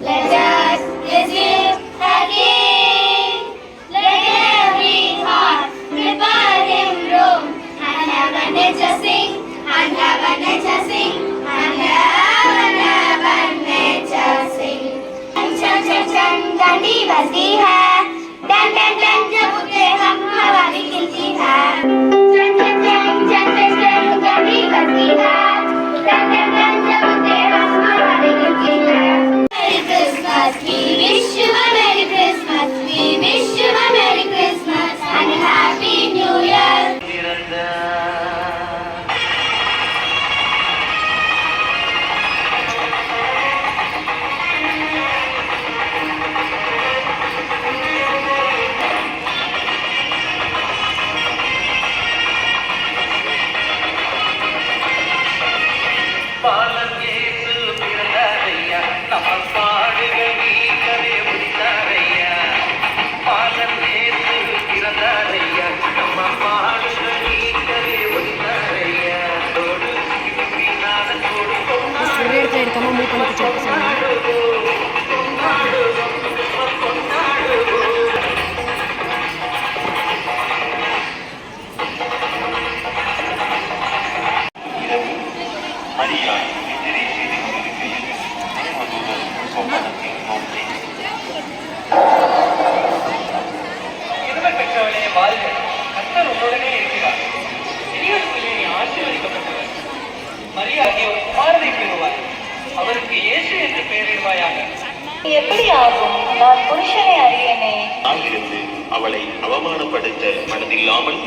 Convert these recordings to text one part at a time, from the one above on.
Let us receive again. Let every heart prepare him room. And heaven nature sing, and heaven nature sing, and heaven nature sing. चन चन चन घंटी बजती है, ton ton ton जब उठते हम हवा भी खिलती है. चन चन चन चन चन चन घंटी बजती है, टन टन टन जब उठते हम हवा भी खिलती है. Merry Christmas, we wish you a Merry Christmas, we wish you a Merry Christmas and a Happy New Year. எடுக்காம மூவ் பண்ணி அவருக்கு இயேசு என்று பெயரிடுவாயாக. எப்படி ஆகும்? நான் புருஷனை அறியேனே. அங்கிருந்து அவளை அவமானப்படுத்த மனதில்லாமல்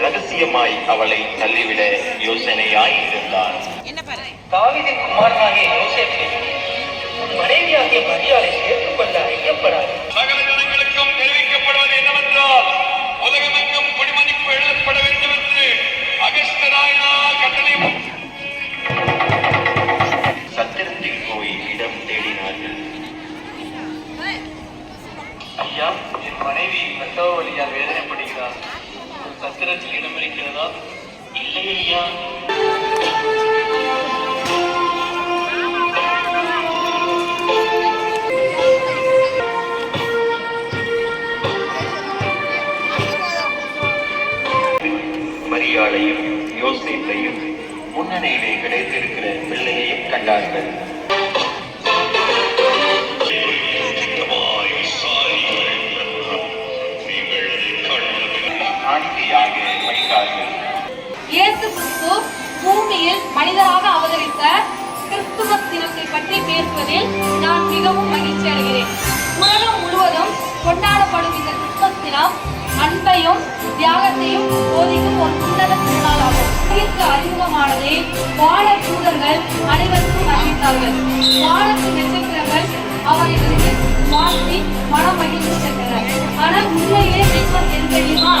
ரகசியமாய் அவளை தள்ளிவிட யோசனையாய் இருந்தார். தாவீதின் குமாரனாகிய யோசேப்பு மனைவியாகிய மரியாதை சேர்த்துக் கொள்ள ஐயப்படாது. சகல ஜனங்களுக்கும் தெரிவிக்கப்படுவது என்னவென்றால் உலகமெங்கும் குடிமதிப்பு எழுதப்பட வேண்டும் என்று அகஸ்தராயினால் கட்டளை. சத்திரத்தில் போய் இடம் தேடினார்கள். ஐயா, என் மனைவி பிரசவ வலியால் வேதனைப்படுகிறார். சத்திரத்தில் இடம் இருக்கிறதா? இல்லை ஐயா. மரியாளையும் யோசேப்பையும் முன்னணியிலே கிடைத்திருக்கிற பிள்ளையையும் கண்டார்கள். காணிக்கையாக வைத்தார்கள். இயேசு கிறிஸ்து பூமியில் மனிதராக அவதரித்த கிறிஸ்துமஸ் தினத்தை பற்றி பேசுவதில் நான் மிகவும் மகிழ்ச்சி அடைகிறேன். உலகம் முழுவதும் கொண்டாடப்படும் இந்த கிறிஸ்துமஸ் தினம் அன்பையும் தியாகத்தையும் போதிக்கும் ஒரு உன்னத திருநாளாகும். அறிமுகமானதை வான தூதர்கள் அனைவருக்கும் அறிவித்தார்கள். வானத்து நட்சத்திரங்கள் அவர்களுக்கு வாழ்த்தி மனம் மகிழ்ச்சி சென்றனர். ஆனால் உண்மையிலே கிறிஸ்துமஸ் எது தெரியுமா?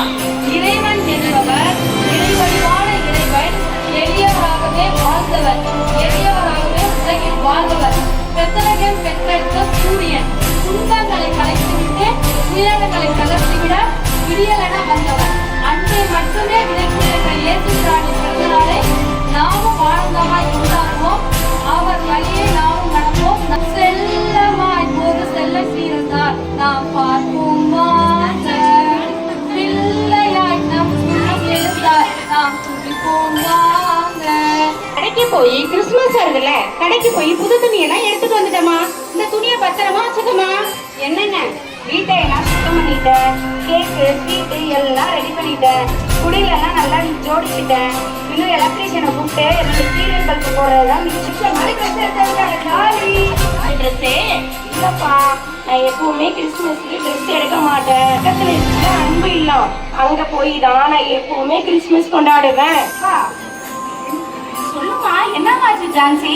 இறைவன் என்பவர் இறைவழிவான இறைவன் எளியவராகவே வாழ்ந்தவர், எளியவராகவே உலகில் வாழ்ந்தவர். பெத்தலகேம் பெற்றெடுத்த சூரியன் துன்பங்களை கலைத்துவிட்டு உயிரினங்களை தகர்த்துவிட விடியலென வந்தவர். அன்றை மட்டுமே விதைக்கிற இயேசு பிராணி பிறந்தநாளை நாமும் ஆனந்தமாய் கொண்டாடுவோம். அவர் வழியை நாமும் நடப்போம். செல்லமாய் ஒரு செல்ல சீர்ந்தார் நாம் பார்ப்போம். பிள்ளையாய் நம் எழுந்தார் நாம் துடிப்போம். கடைக்கு போய் கிறிஸ்துமஸ் வருதுல, கடைக்கு போய் புது துணியெல்லாம் எடுத்துட்டு வந்துட்டோமா. இந்த துணியை பத்திரமா வச்சுக்கோமா. என்னென்ன வீட்டை எல்லாம் சுத்தம் பண்ணிட்டேன். கேக்கு ஸ்வீட்டு எல்லாம் ரெடி பண்ணிட்டேன். குடியிலெல்லாம் நல்லா ஜோடிச்சுட்டேன். இன்னும் எலக்ட்ரீஷியனை கூப்பிட்டு என்னோட சீரியல் பல்பு போடுறதுதான் மாதிரி ட்ரெஸ் எடுத்தாங்க. ஜாலி ட்ரெஸ்ஸே இல்லப்பா, நான் எப்பவுமே கிறிஸ்துமஸ்க்கு ட்ரெஸ் எடுக்க மாட்டேன். பக்கத்துல இருக்கிற அன்பு இல்லம் அங்க போய் தான் நான் எப்பவுமே கிறிஸ்துமஸ் கொண்டாடுவேன். சொல்லுமா, என்னமாச்சு ஜான்சி?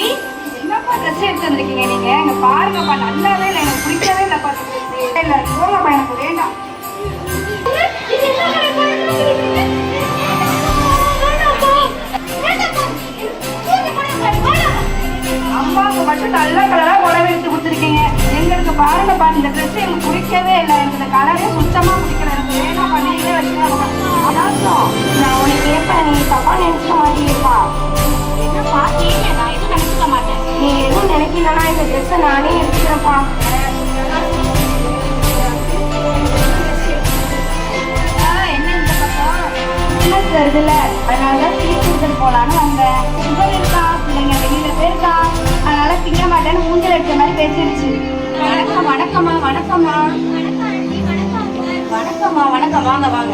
என்னப்பா ட்ரெஸ் எடுத்து வந்திருக்கீங்க நீங்க? இங்க பாருங்கப்பா, நல்லாவே இல்லை, எனக்கு பிடிக்கவே இல்லப்பா ட்ரெஸ். இல்லை போங்கப்பா, எனக்கு வேண்டாம். அம்மாவுக்கு மட்டும் நல்ல கலரா புடவை எடுத்து கொடுத்துருக்கீங்க. எங்களுக்கு பாருங்கப்பா, இந்த ட்ரெஸ் எனக்கு பிடிக்கவே இல்லை. எனக்கு இந்த கலரே சுத்தமா பிடிக்கல. எனக்கு வேணாப்பா, நீங்களே வச்சுக்கலாம். நான் உனக்கு கேட்பேன், நீ தப்பா நினைச்சுக்க மாட்டீங்கப்பா. என்னப்பா கேட்க, நான் எதுவும் நினைச்சுக்க மாட்டேன். நீ எதுவும் நினைக்கலன்னா இந்த ட்ரெஸ்ஸை நானே எடுத்துக்கிறேன்ப்பா. வணக்கம்மா வணக்கம்மா வணக்கம் ஆண்டி, வணக்கம் uncle. வணக்கம்மா வணக்கம் வாங்க வாங்க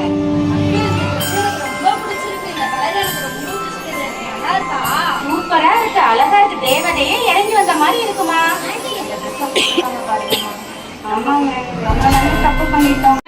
ரொம்ப பிடிச்சிருக்கு. இந்த கலர் எனக்கு ரொம்ப பிடிச்சிருக்கு. நல்லா இருக்கா? சூப்பரா இருக்கு அழகா இருக்கு தேவதையே இறங்கி வந்த மாதிரி இருக்குமா ஆண்டி, ஆமாங்க நம்ம தப்பு பண்ணிட்டோம்